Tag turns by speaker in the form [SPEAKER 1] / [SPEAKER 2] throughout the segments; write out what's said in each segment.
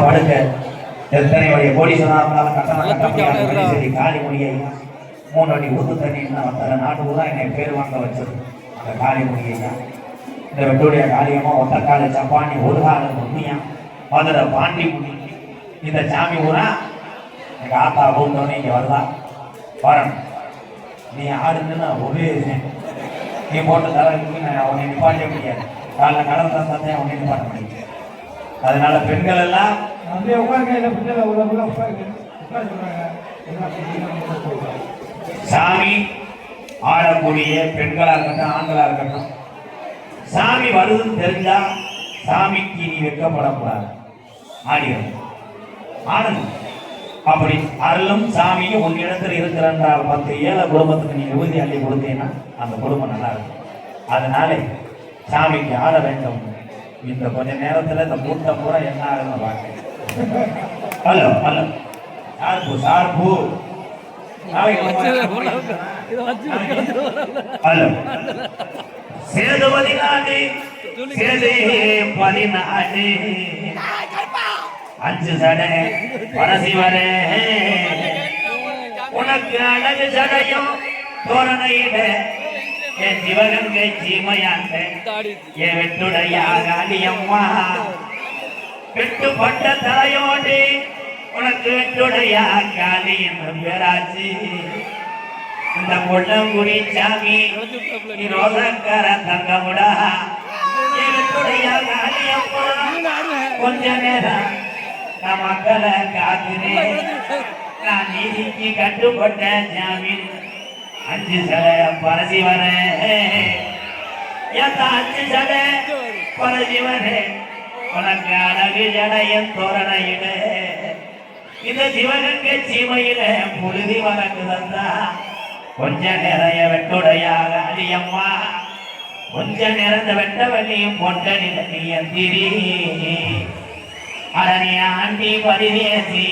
[SPEAKER 1] படுக்க எத்தனை வழிய கோடீஸ்வரனாலும் கட்டணம் சரி காலி மொழியை 3 அடி ஊத்து தண்ணி வந்த நாடு கூட என்னை பேர் வாங்க வச்சது அந்த காலி மொழியை தான். இந்த வெட்டுடைய காளியம்மா ஒத்தக்கால சப்பானி ஒரு கால உண்மையா மதுரை பாண்டி முனி இந்த சாமி ஊரா எங்க ஆத்தா கூந்தோன்னு இங்க வருதா வரணும். நீ ஆடுன்னு ஒரே நீ போட்ட தலைக்கு நான் உன்னை நிப்பாட்ட முடியாது. காலைல கடல் தந்தேன் உன்னை நிப்பாட்ட முடியாது. அதனால பெண்கள் எல்லாம் சாமி ஆடக்கூடிய பெண்களா இருக்கட்டும் ஆண்களா இருக்கட்டும் சாமி வருதுன்னு தெரிஞ்சா சாமிக்கு நீ வெட்கப்படக்கூடாது. ஆடிடும் ஆடணும். அப்படி அருளும் சாமியும் உன் இடத்துல இருக்கிறால் 10 ஏழை குடும்பத்துக்கு நீ விபூதி அள்ளி கொடுத்தீங்கன்னா அந்த குடும்பம் நல்லா இருக்கும். அதனால சாமிக்கு ஆட வேண்டும். இந்த கொஞ்ச நேரத்துல இந்த கூட்டம் பூரா என்ன ஆகுதுன்னு பார்க்க. ஹலோ ஹலோ சார்பு சார்பு ஹலோ சேதுபதி நாடு சேதே 14 5 சடை பரசிவரே உனக்கு அழகு சடையும் தோரணையிட என் சிவகங்கை சீமையாண்ட என் வெட்டுடைய காளியம்மா வெட்டுப்பட்ட தலையோடு உனக்கு வெட்டுடைய காளி என்று பேராச்சு. இந்த முள்ளங்குடி சாமி நீ ரோசக்கார தங்கமுடா என் வெட்டுடைய காளியம்மா கொஞ்ச நேரம் நான் மக்களை காக்கிறேன். நான் நீதிக்கு கட்டுப்பட்ட ஜாமீன் 5 சடை பரசி வரேன் 5 சடை பரசி வரேன் உனக்கு அழகு ஜடையன் தோரணையில இந்த சிவகங்கை சீமையில புழுதி வழக்கு தந்தா கொஞ்ச நிறைய வெட்டுடையாக அழியம்மா கொஞ்ச நிறைந்த வெட்டவல்லியும் பொட்ட நிலையந்திரி அரணி ஆண்டி பரிதேசி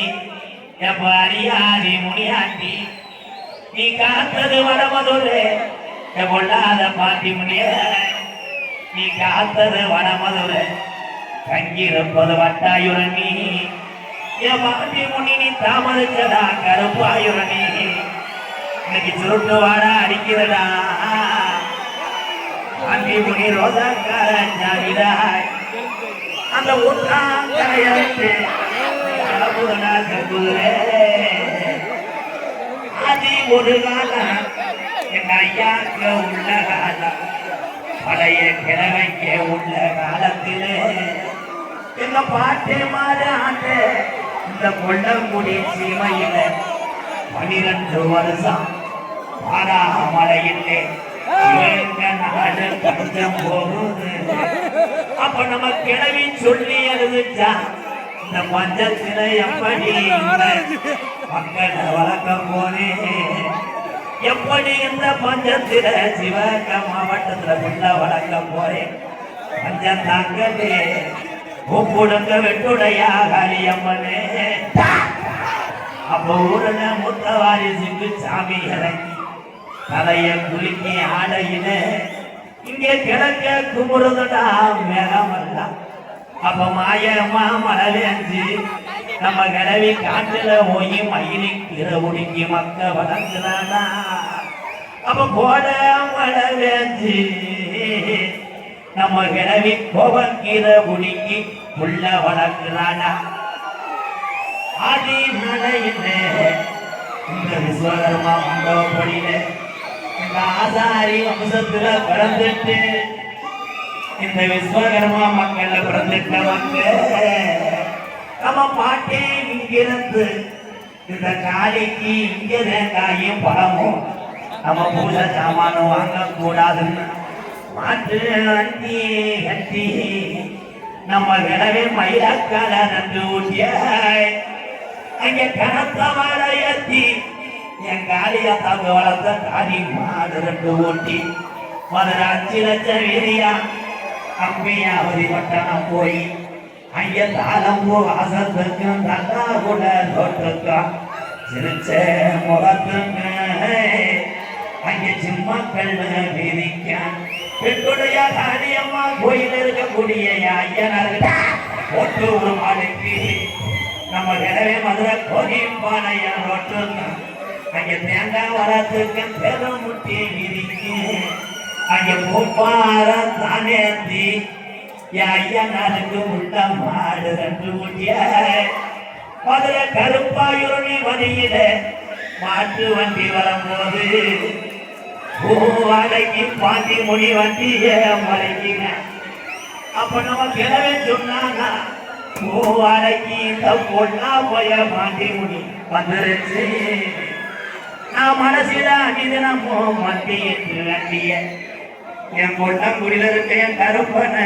[SPEAKER 1] எப்ப அறியாதி முனியாண்டி நீ காத்தது வடமதுரை பொல்லாத பாட்டி முனிய நீ காத்தது வடமதுரை தங்கியிருப்பது வட்டாயுரணி என் பாட்டி முனி நீ தாமதிச்சதா கருப்பாயுரணி இன்னைக்கு சுருட்டு வாடா அடிக்கிறதா பாட்டி முனி ரோசாக்கார ஜாவிதாய் அந்த ஊட்டாங்கரையத்து அதி ஒரு காலம் எங்க ஐயாக்க உள்ள காலம் பழைய கிழமைக்க உள்ள காலத்திலே எங்க பாட்டு மாறாண்டு இந்த கொள்ளங்குடி சீமையில 12 வருஷம் பாராமலையிலே நாடு கொஞ்சம் போகுது. அப்ப நம்ம கிழவி சொல்லி எழுதுச்சா இந்த பஞ்சத்தில எப்படி மக்களை வளர்க்க போனேன் எப்படி இந்த பஞ்சத்தில சிவகங்கை மாவட்டத்துல உள்ள வளர்க்க போறேன் பஞ்சம் தாங்கலே கூப்பிடுங்க வெட்டுடையா காளியம்மனே. அப்ப ஊருல முத்தவாரி சிங்கு சாமி இறங்கி தலைய குலுக்கி ஆடையில இங்கே கிழக்க குமுறுதுடா மேகமெல்லாம். அப்ப மாயமா மழை நம்ம கிழவி காட்டுல போய் மயிலி கீரை உடுக்கி மக்க வளர்க்கிறானா. அப்ப போட மழை வேஞ்சி நம்ம கிழவி கோபக்கீரை உடுக்கி உள்ள வளர்க்கிறானா. ஆதி மழையில இந்த விஸ்வகர்மா மண்டபப்படியில இந்த ஆசாரி வம்சத்துல பிறந்துட்டு இந்த விஸ்வகர்மா மக்கள்ல பிறந்துட்டவங்க நம்ம பாட்டே இங்கிருந்து இந்த காளிக்கு இங்க தேங்காயும் பழமும் நம்ம பூஜை சாமானும் வாங்க கூடாதுன்னு மாட்டு அண்டி கட்டி நம்ம கிடவே மயிலக்கால நன்று ஊட்டிய அங்க கனத்த வாழை ஏற்றி என் காளியா தாங்க வளர்த்த காளி மாடு 2 ஊட்டி மதுரை 5 லட்சம் வீரியா அம்பியாவதி பட்டணம் போய் அங்க தாளம்பூ வாசத்துக்கும் தந்தா கூட தோற்றுக்கும் சிரிச்ச முகத்துங்க அங்க சிம்மக்கள் வீதிக்க பெண்ணுடைய காளியம்மா கோயில் இருக்கக்கூடிய ஐயனர்கள் ஒட்டு ஒரு மாலைக்கு எனவே மதுரை கோகிப்பாளைய ரோட்டுங்க அங்கே தேங்காய் வரத்துக்கு பெருமுட்டி விரிக்கு அங்கே பூப்பாரம் தானேந்தி ஐயனாருக்கு உள்ள மாடு ரெண்டு முட்டிய மதுரை கருப்பாயுரணி வழியில மாட்டு வண்டி வரும்போது பூவாடைக்கு பாண்டி மொழி வண்டிய மலைக்குங்க அப்ப நம்ம கிழவே சொன்னாங்க பூவாடைக்கு இந்த பொண்ணா போய பாண்டி மொழி வந்துருச்சு நான் மனசுல அடிதினமோ மத்தியிட்டு வண்டிய என் கொட்டங்குடியில இருக்க என் கருப்பனை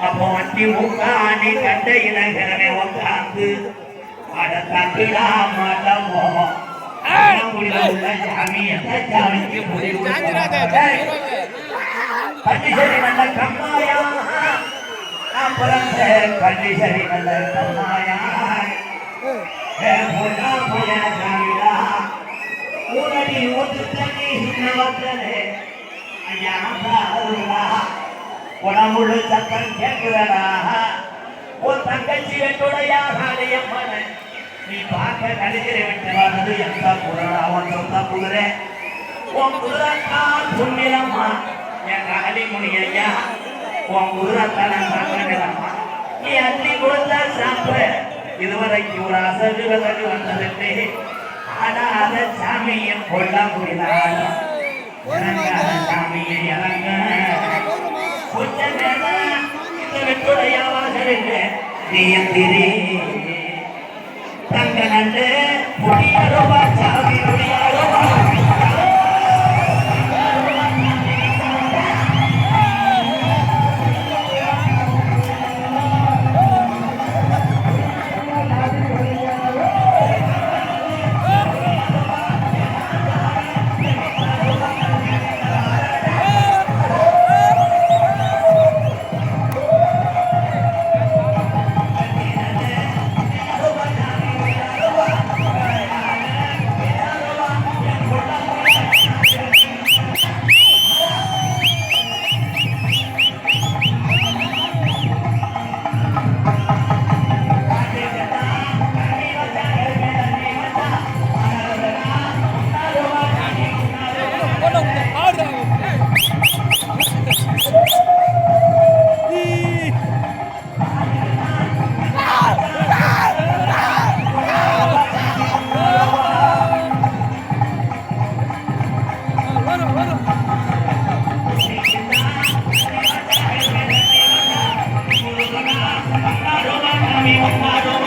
[SPEAKER 1] அப்போ வண்டி முக்காணி கண்டையில கிழமை உட்காந்து அட தட்டுடா மாட்டமோ சாமி எந்த சாமிக்கு கண்டிசரி நல்ல கம்மாயா பிறந்த கண்டிசரி நல்ல கம்மாயா சாமிடா ஊரடி ஒத்து தண்ணி வந்தனே ஐயா உடம்புள்ள சத்தம் கேட்குறடா உன் தங்கச்சி என்னுடைய மன நீ பார்க்க கழிக்கிற விட்டு வர்றது எந்த குதிரை அவன் சொந்த குதிரை உன் குதிரைத்தான் புண்ணிலம்மா என் காளிமுனி ஐயா உன் குதிரைத்தான சாப்பிடலாமா நீ அள்ளி கொடுத்தா சாப்பிட இதுவரைக்கும் ஒரு அசகு விலகு வந்ததில்லை ஆனா அத சாமியை கொள்ள முடியல சாமியை இறங்க கொஞ்ச நேரம் இந்த வெட்டுடைய வாசலில் நீ எந்திரி தங்க நல்ல முடியாரோவா சாமி முடியாரோவா Come on.